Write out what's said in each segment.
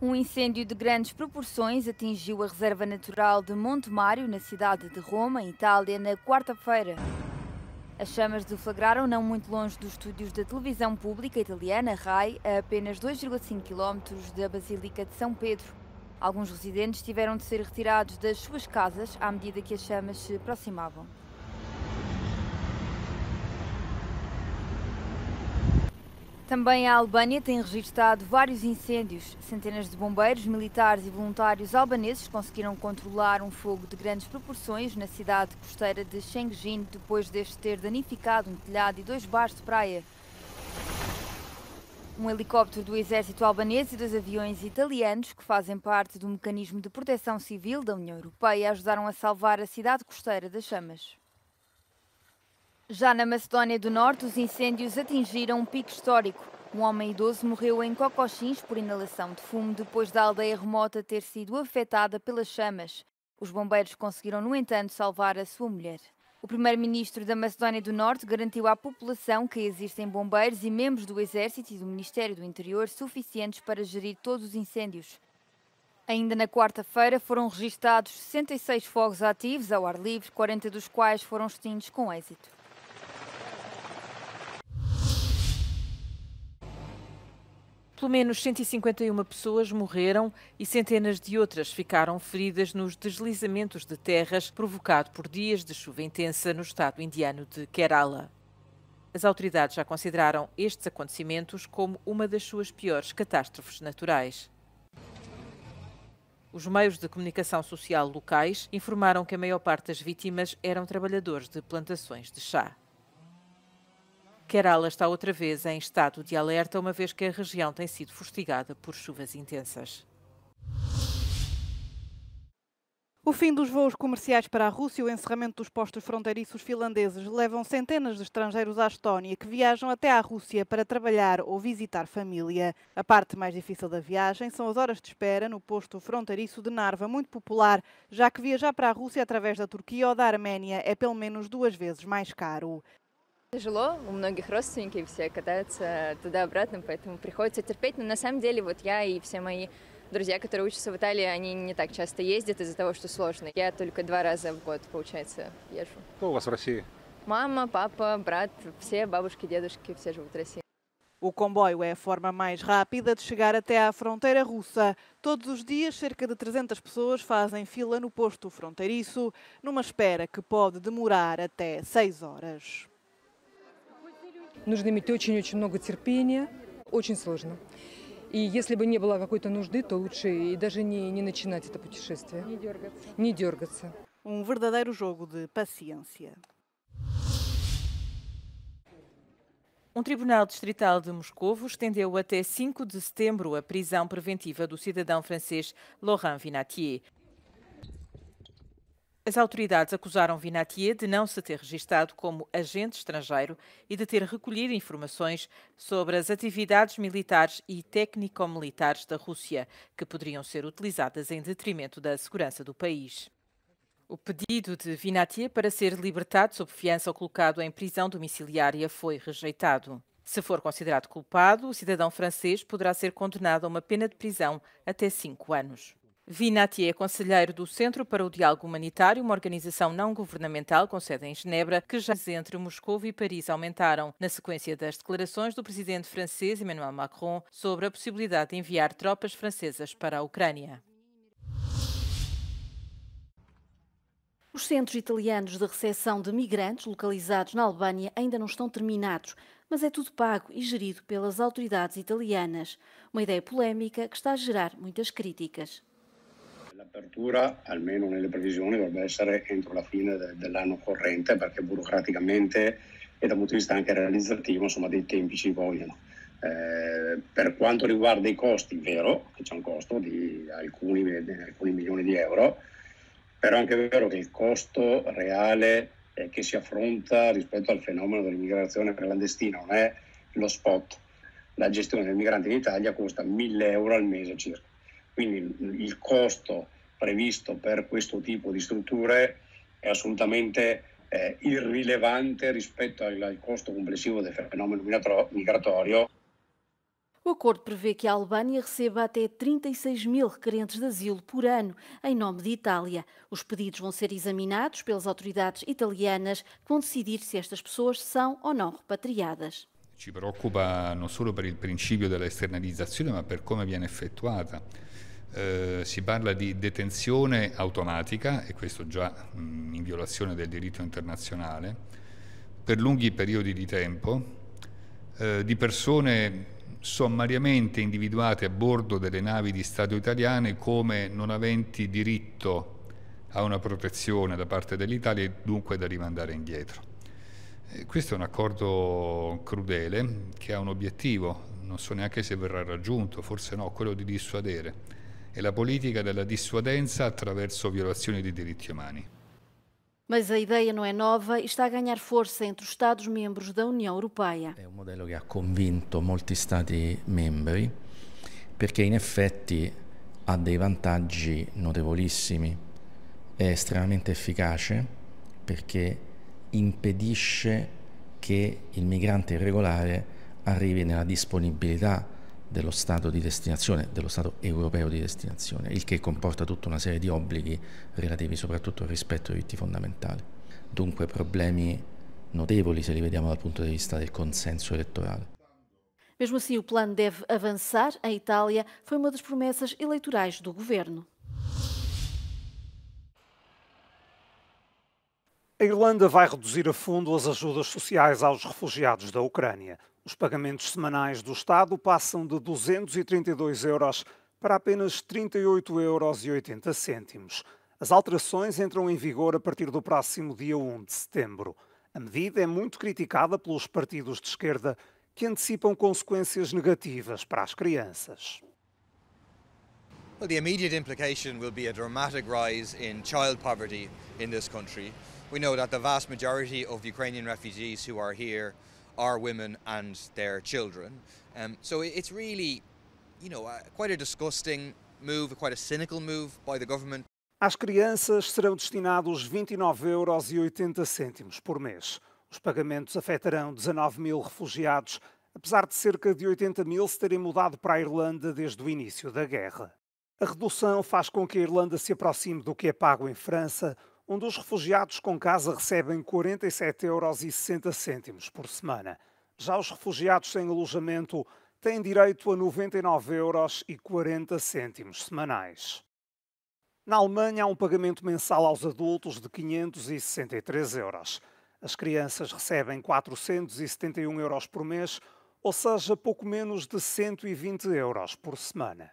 Um incêndio de grandes proporções atingiu a reserva natural de Monte Mário, na cidade de Roma, em Itália, na quarta-feira. As chamas deflagraram não muito longe dos estúdios da televisão pública italiana RAI, a apenas 2,5 quilómetros da Basílica de São Pedro. Alguns residentes tiveram de ser retirados das suas casas à medida que as chamas se aproximavam. Também a Albânia tem registrado vários incêndios. Centenas de bombeiros, militares e voluntários albaneses conseguiram controlar um fogo de grandes proporções na cidade costeira de Shengzin, depois deste ter danificado um telhado e 2 bares de praia. Um helicóptero do exército albanês e 2 aviões italianos, que fazem parte do mecanismo de proteção civil da União Europeia, ajudaram a salvar a cidade costeira das chamas. Já na Macedónia do Norte, os incêndios atingiram um pico histórico. Um homem idoso morreu em Cocochins por inalação de fumo depois da aldeia remota ter sido afetada pelas chamas. Os bombeiros conseguiram, no entanto, salvar a sua mulher. O primeiro-ministro da Macedónia do Norte garantiu à população que existem bombeiros e membros do Exército e do Ministério do Interior suficientes para gerir todos os incêndios. Ainda na quarta-feira foram registados 66 fogos ativos ao ar livre, 40 dos quais foram extintos com êxito. Pelo menos 151 pessoas morreram e centenas de outras ficaram feridas nos deslizamentos de terras provocados por dias de chuva intensa no estado indiano de Kerala. As autoridades já consideraram estes acontecimentos como uma das suas piores catástrofes naturais. Os meios de comunicação social locais informaram que a maior parte das vítimas eram trabalhadores de plantações de chá. Kerala está outra vez em estado de alerta, uma vez que a região tem sido fustigada por chuvas intensas. O fim dos voos comerciais para a Rússia e o encerramento dos postos fronteiriços finlandeses levam centenas de estrangeiros à Estónia que viajam até à Rússia para trabalhar ou visitar família. A parte mais difícil da viagem são as horas de espera no posto fronteiriço de Narva, muito popular, já que viajar para a Rússia através da Turquia ou da Arménia é pelo menos 2 vezes mais caro. Тяжело, у многих родственники все катаются туда-обратно, поэтому приходится терпеть. Но на самом деле вот я и все мои друзья, которые учатся в Италии, они не так часто ездят из-за того, что сложно. Я только 2 раза в год, получается, езжу. Кто у вас в России? Мама, папа, брат, все бабушки, дедушки, все живут в России. O comboio é a forma mais rápida de chegar até à fronteira russa. Todos os dias, cerca de 300 pessoas fazem fila no posto fronteiriço, numa espera que pode demorar até 6 horas. Нужно иметь очень-очень много терпения, очень сложно. И если бы не было какой-то нужды, то лучше и даже не начинать это путешествие. Не дергаться. Не дергаться. Verdadeiro jogo de paciência. Um tribunal distrital de Moscovo estendeu até 5 de setembro a prisão preventiva do cidadão francês Laurent Vinatier. As autoridades acusaram Vinatier de não se ter registado como agente estrangeiro e de ter recolhido informações sobre as atividades militares e técnico-militares da Rússia, que poderiam ser utilizadas em detrimento da segurança do país. O pedido de Vinatier para ser libertado sob fiança ou colocado em prisão domiciliária foi rejeitado. Se for considerado culpado, o cidadão francês poderá ser condenado a uma pena de prisão até 5 anos. Vinatier é conselheiro do Centro para o Diálogo Humanitário, uma organização não governamental com sede em Genebra, que já entre Moscou e Paris aumentaram, na sequência das declarações do presidente francês Emmanuel Macron sobre a possibilidade de enviar tropas francesas para a Ucrânia. Os centros italianos de recepção de migrantes localizados na Albânia ainda não estão terminados, mas é tudo pago e gerido pelas autoridades italianas. Uma ideia polémica que está a gerar muitas críticas. L'apertura, almeno nelle previsioni, dovrebbe essere entro la fine dell'anno corrente, perché burocraticamente e dal punto di vista anche realizzativo, insomma, dei tempi ci vogliono. Per quanto riguarda i costi, è vero che c'è un costo di alcuni milioni di euro, però è anche vero che il costo reale che si affronta rispetto al fenomeno dell'immigrazione clandestina non è lo spot. La gestione del migrante in Italia costa 1.000 euro al mese circa. Quindi il costo previsto per questo tipo di strutture è assolutamente irrilevante rispetto al costo complessivo del fenomeno migratorio. O acordo prevê que a Albânia receba até 36 mil requerentes de asilo por ano, em nome de Itália. Os pedidos vão ser examinados pelas autoridades italianas, que vão decidir se estas pessoas são ou não repatriadas. Ci preoccupa non solo per il principio della esternalizzazione, ma per come viene effettuata. Si parla di detenzione automatica, e questo già in violazione del diritto internazionale, per lunghi periodi di tempo, di persone sommariamente individuate a bordo delle navi di Stato italiane come non aventi diritto a una protezione da parte dell'Italia e dunque da rimandare indietro. Questo è un accordo crudele che ha un obiettivo, non so neanche se verrà raggiunto, forse no, quello di dissuadere. È la politica della dissuadenza attraverso violazioni di diritti umani. Mas a ideia não é nova e está a ganhar força entre os Estados-membros da União Europeia. È un modello che ha convinto molti Stati membri perché in effetti ha dei vantaggi notevolissimi, è estremamente efficace perché impedisce che il migrante irregolare arrivi nella disponibilità dello Stato di destinazione, dello Stato europeo di destinazione, il che comporta tutta una serie di obblighi relativi soprattutto al rispetto dei diritti fondamentali. Dunque problemi notevoli se li vediamo dal punto di vista del consenso elettorale. Mesmo assim, o plano deve avançar. Em Itália, foi uma das promessas eleitorais do governo. A Irlanda vai reduzir a fundo as ajudas sociais aos refugiados da Ucrânia. Os pagamentos semanais do Estado passam de 232 euros para apenas 38,80 euros. As alterações entram em vigor a partir do próximo dia 1 de setembro. A medida é muito criticada pelos partidos de esquerda que antecipam consequências negativas para as crianças. Well, the immediate implication will be a dramatic rise in child poverty in this country. We know that the vast majority of Ukrainian refugees who are here are women and their children. So it's really, quite a disgusting move, quite a cynical move by the government. Às crianças serão destinados 29,80 euros por mês. Os pagamentos afetarão 19 mil refugiados, apesar de cerca de 80 mil se terem mudado para a Irlanda desde o início da guerra. A redução faz com que a Irlanda se aproxime do que é pago em França, onde os refugiados com casa recebem 47,60 euros por semana. Já os refugiados sem alojamento têm direito a 99,40 euros semanais. Na Alemanha há um pagamento mensal aos adultos de 563 euros. As crianças recebem 471 euros por mês, ou seja, pouco menos de 120 euros por semana.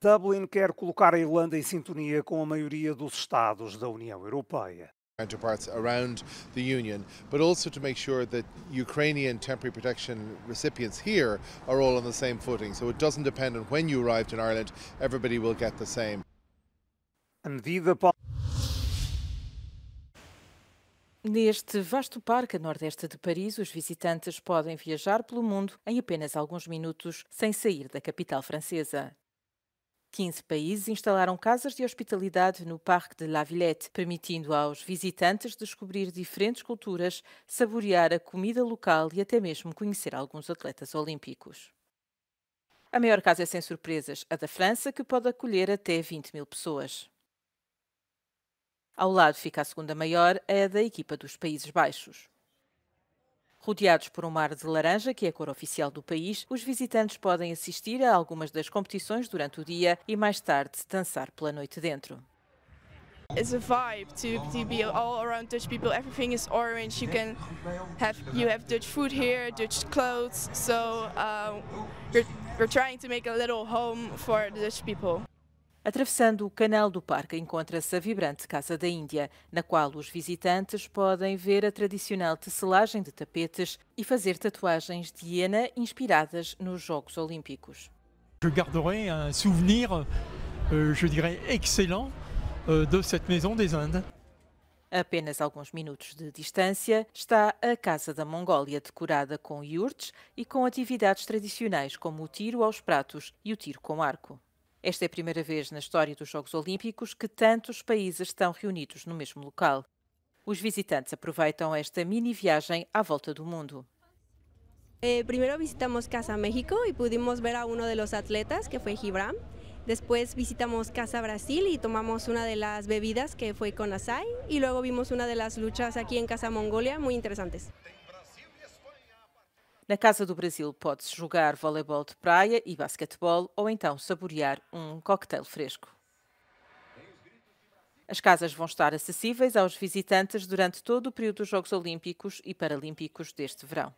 Dublin quer colocar a Irlanda em sintonia com a maioria dos Estados da União Europeia. Counterparts around the Union, but also to make sure that Ukrainian temporary protection recipients here are all on the same footing. So it doesn't depend on when you arrived in Ireland, everybody will get the same. A medida pode... Neste vasto parque a nordeste de Paris, os visitantes podem viajar pelo mundo em apenas alguns minutos sem sair da capital francesa. 15 países instalaram casas de hospitalidade no Parque de la Villette, permitindo aos visitantes descobrir diferentes culturas, saborear a comida local e até mesmo conhecer alguns atletas olímpicos. A maior casa é, sem surpresas, a da França, que pode acolher até 20 mil pessoas. Ao lado fica a segunda maior, a da equipa dos Países Baixos. Rodeados por um mar de laranja, que é a cor oficial do país, os visitantes podem assistir a algumas das competições durante o dia e mais tarde dançar pela noite dentro. It's a vibe to be all around Dutch people. Everything is orange. You have Dutch food here, Dutch clothes. So we're trying to make a little home for the Dutch people. Atravessando o canal do parque encontra-se a vibrante Casa da Índia, na qual os visitantes podem ver a tradicional tecelagem de tapetes e fazer tatuagens de hiena inspiradas nos Jogos Olímpicos. Je garderai un souvenir, je dirais, excellent de cette maison des Indes. A apenas alguns minutos de distância está a Casa da Mongólia, decorada com iurtes e com atividades tradicionais como o tiro aos pratos e o tiro com arco. Esta é a primeira vez na história dos Jogos Olímpicos que tantos países estão reunidos no mesmo local. Os visitantes aproveitam esta mini-viagem à volta do mundo. Primero visitamos Casa México y pudimos ver a uno de los atletas, que fue Gibran. Después visitamos Casa Brasil y tomamos una de las bebidas, que fue con açaí. Y luego vimos una de las luchas aquí en Casa Mongolia, muy interesantes. Na Casa do Brasil pode-se jogar voleibol de praia e basquetebol ou então saborear um coquetel fresco. As casas vão estar acessíveis aos visitantes durante todo o período dos Jogos Olímpicos e Paralímpicos deste verão.